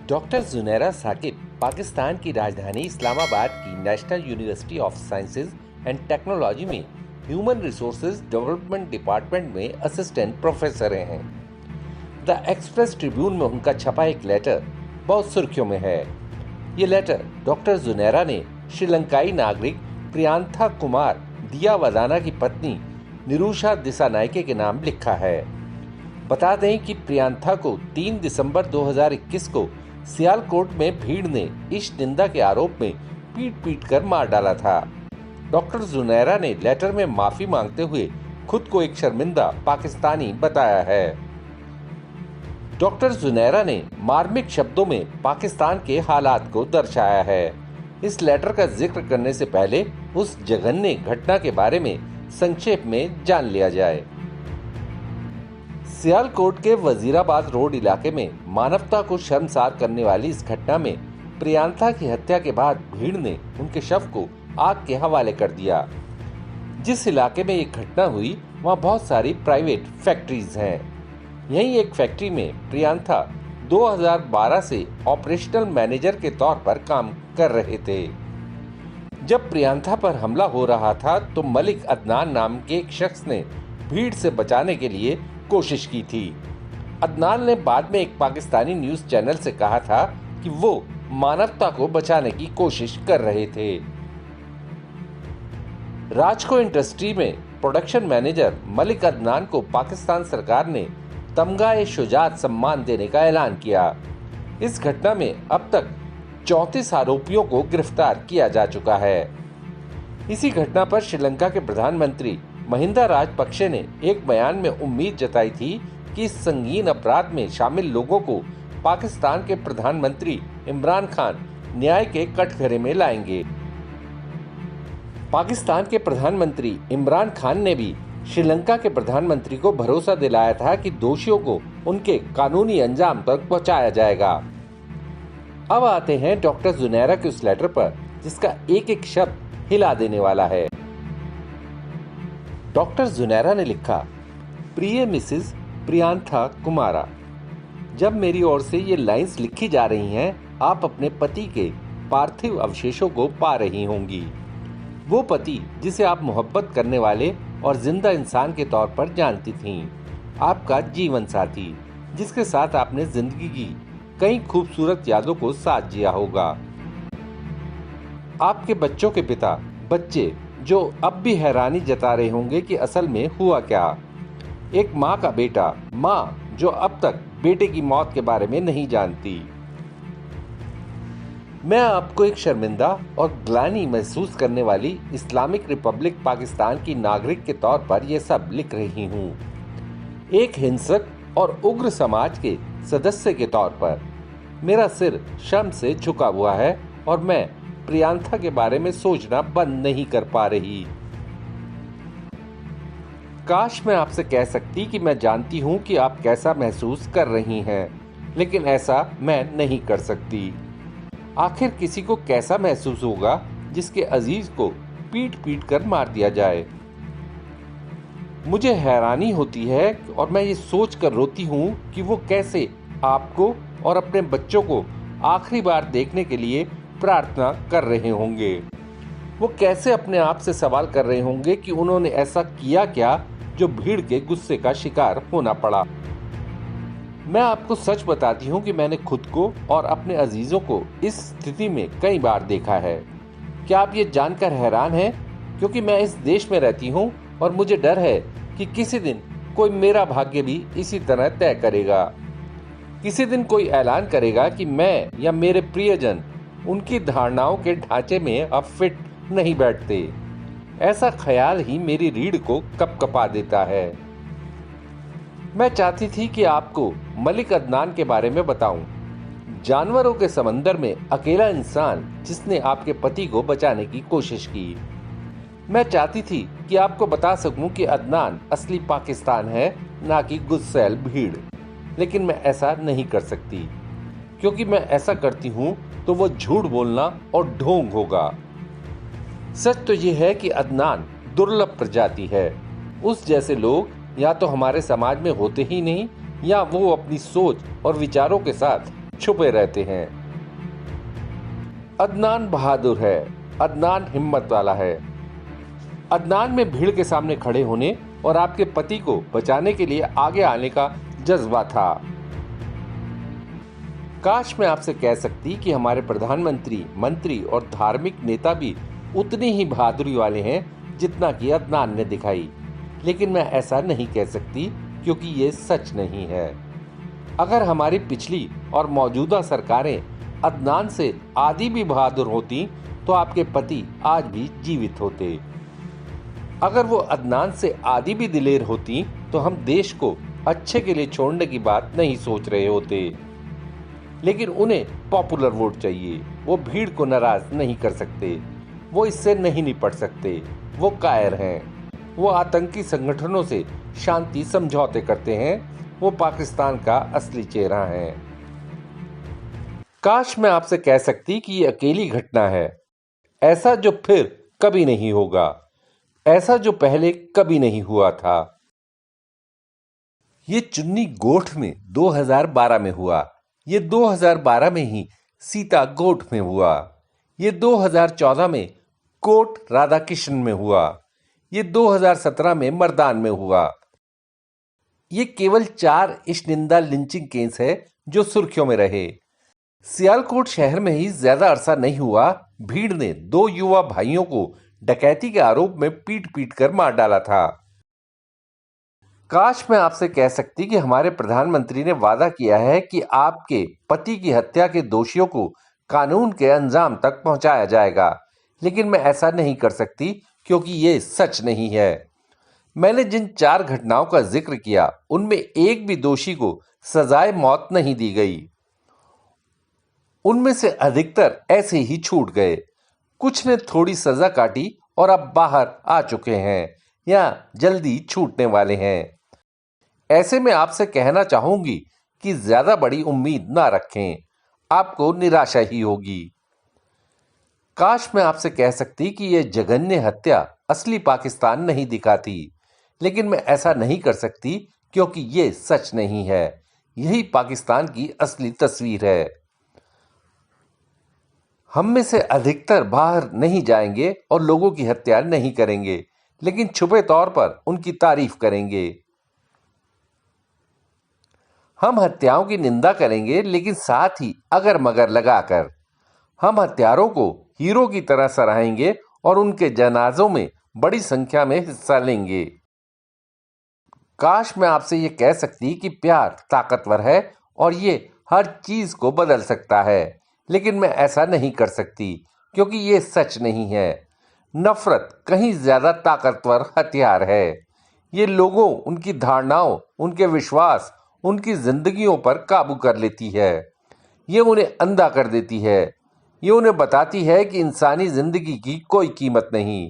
Doctor Junaira Saqib Pakistan की राजधानी इस्लामाबाद की national university of sciences and technology में ह्यूमन रिसोर्सेज डेवलपमेंट डिपार्टमेंट में असिस्टेंट प्रोफेसर हैं। द एक्सप्रेस ट्रिब्यून में उनका छपा एक लेटर बहुत सुर्खियों में है। ये लेटर डॉक्टर जुनैरा ने श्रीलंकाई नागरिक प्रियांथा कुमार दियावदाना की पत्नी निरूषा दिसानायके के नाम लिखा है। बता दें कि प्रियांथा को 3 दिसंबर 2021 को सियालकोट में भीड़ ने इस निंदा के आरोप में पीट कर मार डाला था। डॉक्टर जुनैरा ने लेटर में माफी मांगते हुए खुद को एक शर्मिंदा पाकिस्तानी बताया है। डॉक्टर जुनैरा ने मार्मिक शब्दों में पाकिस्तान के हालात को दर्शाया है। इस लेटर का जिक्र करने से पहले उस जघन्य घटना के बारे में संक्षेप में जान लिया जाए। सियालकोट के वजीराबाद रोड इलाके में मानवता को शर्मसार करने वाली इस घटना में प्रियांथा की हत्या के बाद भीड़ ने उनके शव को आग के हवाले कर दिया। जिस इलाके में ये घटना हुई वहाँ बहुत सारी प्राइवेट फैक्ट्रीज हैं। यहीं एक फैक्ट्री में प्रियांथा 2012 से ऑपरेशनल मैनेजर के तौर पर काम कर रहे थे। जब प्रियांथा पर हमला हो रहा था तो मलिक अदनान नाम के एक शख्स ने भीड़ से बचाने के लिए कोशिश की थी। अदनान ने बाद में एक पाकिस्तानी न्यूज चैनल से कहा था कि वो मानवता को बचाने की कोशिश कर रहे थे। राजको इंडस्ट्री में प्रोडक्शन मैनेजर मलिक अदनान को पाकिस्तान सरकार ने तमगा-ए-शुजात सम्मान देने का ऐलान किया। इस घटना में अब तक 34 आरोपियों को गिरफ्तार किया जा चुका है। इसी घटना पर श्रीलंका के प्रधानमंत्री महिंदा राजपक्षे ने एक बयान में उम्मीद जताई थी कि इस संगीन अपराध में शामिल लोगों को पाकिस्तान के प्रधानमंत्री इमरान खान न्याय के कटघरे में लाएंगे। पाकिस्तान के प्रधानमंत्री इमरान खान ने भी श्रीलंका के प्रधानमंत्री को भरोसा दिलाया था कि दोषियों को उनके कानूनी अंजाम तक पहुंचाया जाएगा। अब आते हैं डॉक्टर जुनैरा के उस लेटर पर जिसका एक एक शब्द हिला देने वाला है। डॉक्टर जुनैरा ने लिखा, प्रिय मिसेस प्रियांथा कुमारा, जब मेरी ओर से ये लाइंस लिखी जा रही हैं, आप अपने पति के पार्थिव अवशेषों को पा रही होंगी। वो पति जिसे आप मोहब्बत करने वाले और जिंदा इंसान के तौर पर जानती थीं, आपका जीवन साथी जिसके साथ आपने जिंदगी की कई खूबसूरत यादों को साथ जिया होगा। आपके बच्चों के पिता, बच्चे जो अब भी हैरानी जता रहे होंगे कि असल में हुआ क्या। एक माँ का बेटा, माँ जो अब तक बेटे की मौत के बारे में नहीं जानती। मैं आपको एक शर्मिंदा और ग्लानि महसूस करने वाली इस्लामिक रिपब्लिक पाकिस्तान की नागरिक के तौर पर यह सब लिख रही हूँ। एक हिंसक और उग्र समाज के सदस्य के तौर पर मेरा सिर शर्म से झुका हुआ है और मैं प्रियांथा के बारे में सोचना बंद नहीं कर पा रही। काश मैं आपसे कह सकती कि मैं जानती हूँ कि आप कैसा महसूस कर रही हैं, लेकिन ऐसा मैं नहीं कर सकती। आखिर किसी को कैसा महसूस होगा जिसके अजीज को पीट कर मार दिया जाए। मुझे हैरानी होती है और मैं ये सोच कर रोती हूँ कि वो कैसे आपको और अपने बच्चों को आखिरी बार देखने के लिए प्रार्थना कर रहे होंगे। वो कैसे अपने आप से सवाल कर रहे होंगे कि उन्होंने ऐसा किया क्या जो भीड़ के गुस्से का शिकार होना पड़ा। मैं आपको सच बताती हूँ कि मैंने खुद को और अपने अजीजों को इस स्थिति में कई बार देखा है। क्या आप ये जानकर हैरान हैं? क्योंकि मैं इस देश में रहती हूँ और मुझे डर है कि किसी दिन कोई मेरा भाग्य भी इसी तरह तय करेगा। किसी दिन कोई ऐलान करेगा कि मैं या मेरे प्रियजन उनकी धारणाओं के ढांचे में अब फिट नहीं बैठते। ऐसा ख्याल ही मेरी रीढ़ को कपकपा देता है। मैं चाहती थी कि आपको मलिक अदनान के बारे में बताऊं, जानवरों के समंदर में अकेला इंसान जिसने आपके पति को बचाने की कोशिश की। मैं चाहती थी कि आपको बता सकूं कि अदनान असली पाकिस्तान है, ना कि गुस्सैल भीड़, लेकिन मैं ऐसा नहीं कर सकती क्योंकि मैं ऐसा करती हूँ तो वो झूठ बोलना और ढोंग होगा। सच तो ये है कि अदनान दुर्लभ प्रजाति है। उस जैसे लोग या तो हमारे समाज में होते ही नहीं या वो अपनी सोच और विचारों के साथ छुपे रहते हैं। अदनान बहादुर है, अदनान हिम्मत वाला है। अदनान में भीड़ के सामने खड़े होने और आपके पति को बचाने के लिए आगे आने का जज्बा था। काश मैं आपसे कह सकती कि हमारे प्रधानमंत्री, मंत्री और धार्मिक नेता भी उतनी ही बहादुरी वाले हैं जितना कि अदनान ने दिखाई, लेकिन मैं ऐसा नहीं कह सकती क्योंकि ये सच नहीं है। अगर हमारी पिछली और मौजूदा सरकारें अदनान से आदि भी बहादुर होती तो आपके पति आज भी जीवित होते। अगर वो अदनान से आदि भी दिलेर होती तो हम देश को अच्छे के लिए छोड़ने की बात नहीं सोच रहे होते। लेकिन उन्हें पॉपुलर वोट चाहिए। वो भीड़ को नाराज नहीं कर सकते, वो इससे नहीं निपट सकते। वो कायर हैं। वो आतंकी संगठनों से शांति समझौते करते हैं। वो पाकिस्तान का असली चेहरा है। काश मैं आपसे कह सकती कि ये अकेली घटना है, ऐसा जो फिर कभी नहीं होगा, ऐसा जो पहले कभी नहीं हुआ था। ये चुन्नी गोठ में 2012 में हुआ। ये 2012 में ही सीता गोठ में हुआ। ये 2014 में कोट राधाकृष्ण में हुआ। ये 2017 में मर्दान में हुआ। ये केवल 4 इश्निंदा लिंचिंग केस है जो सुर्खियों में रहे। सियालकोट शहर में ही ज्यादा अरसा नहीं हुआ, भीड़ ने 2 युवा भाइयों को डकैती के आरोप में पीट पीट कर मार डाला था। काश मैं आपसे कह सकती कि हमारे प्रधानमंत्री ने वादा किया है कि आपके पति की हत्या के दोषियों को कानून के अंजाम तक पहुंचाया जाएगा, लेकिन मैं ऐसा नहीं कर सकती क्योंकि ये सच नहीं है। मैंने जिन 4 घटनाओं का जिक्र किया उनमें एक भी दोषी को सजाए मौत नहीं दी गई। उनमें से अधिकतर ऐसे ही छूट गए। कुछ ने थोड़ी सजा काटी और अब बाहर आ चुके हैं या जल्दी छूटने वाले हैं। ऐसे में आपसे कहना चाहूंगी कि ज्यादा बड़ी उम्मीद ना रखें, आपको निराशा ही होगी। काश मैं आपसे कह सकती कि यह जघन्य हत्या असली पाकिस्तान नहीं दिखाती, लेकिन मैं ऐसा नहीं कर सकती क्योंकि यह सच नहीं है। यही पाकिस्तान की असली तस्वीर है। हम में से अधिकतर बाहर नहीं जाएंगे और लोगों की हत्या नहीं करेंगे, लेकिन छुपे तौर पर उनकी तारीफ करेंगे। हम हत्याओं की निंदा करेंगे, लेकिन साथ ही अगर मगर लगाकर। हम हत्यारों को हीरो की तरह सराहेंगे और उनके जनाजों में बड़ी संख्या में हिस्सा लेंगे। काश मैं आपसे ये कह सकती कि प्यार ताकतवर है और ये हर चीज को बदल सकता है, लेकिन मैं ऐसा नहीं कर सकती क्योंकि ये सच नहीं है। नफरत कहीं ज्यादा ताकतवर हथियार है। ये लोगों, उनकी धारणाओं, उनके विश्वास, उनकी जिंदगियों पर काबू कर लेती है। ये उन्हें अंधा कर देती है। ये उन्हें बताती है कि इंसानी जिंदगी की कोई कीमत नहीं।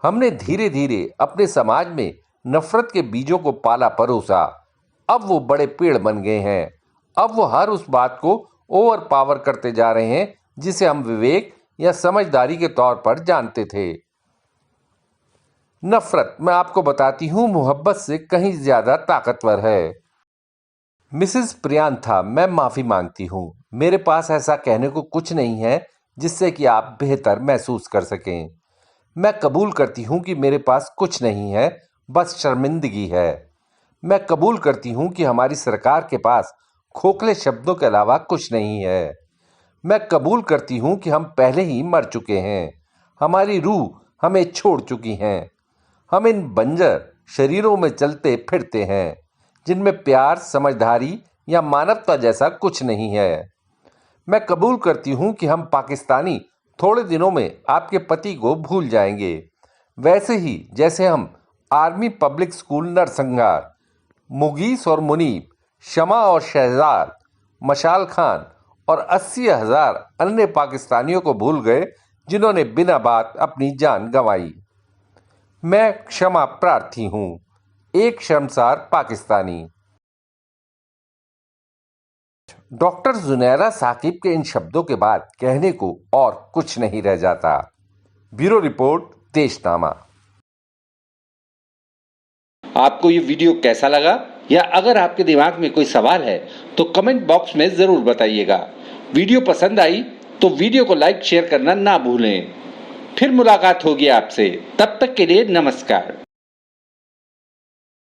हमने धीरे धीरे अपने समाज में नफरत के बीजों को पाला परोसा। अब वो बड़े पेड़ बन गए हैं। अब वो हर उस बात को ओवर पावर करते जा रहे हैं जिसे हम विवेक या समझदारी के तौर पर जानते थे। नफरत, मैं आपको बताती हूं, मोहब्बत से कहीं ज्यादा ताकतवर है। मिसेस प्रियांथा, मैं माफी मांगती हूं। मेरे पास ऐसा कहने को कुछ नहीं है जिससे कि आप बेहतर महसूस कर सकें। मैं कबूल करती हूं कि मेरे पास कुछ नहीं है, बस शर्मिंदगी है। मैं कबूल करती हूं कि हमारी सरकार के पास खोखले शब्दों के अलावा कुछ नहीं है। मैं कबूल करती हूं कि हम पहले ही मर चुके हैं। हमारी रूह हमें छोड़ चुकी है। हम इन बंजर शरीरों में चलते फिरते हैं जिनमें प्यार, समझदारी या मानवता जैसा कुछ नहीं है। मैं कबूल करती हूं कि हम पाकिस्तानी थोड़े दिनों में आपके पति को भूल जाएंगे, वैसे ही जैसे हम आर्मी पब्लिक स्कूल नरसंहार, मुगीस और मुनीब, शमा और शहजाद, मशाल खान और 80,000 अन्य पाकिस्तानियों को भूल गए जिन्होंने बिना बात अपनी जान गंवाई। मैं क्षमा प्रार्थी हूं, एक शर्मसार पाकिस्तानी। डॉक्टर जुनैरा साकिब के इन शब्दों के बाद कहने को और कुछ नहीं रह जाता। Bureau report, Deshnama. आपको ये वीडियो कैसा लगा या अगर आपके दिमाग में कोई सवाल है तो कमेंट बॉक्स में ज़रूर बताइएगा। वीडियो पसंद आई तो वीडियो को लाइक शेयर करना ना भूलें। फिर मुलाकात होगी आपसे, तब तक के लिए नमस्कार।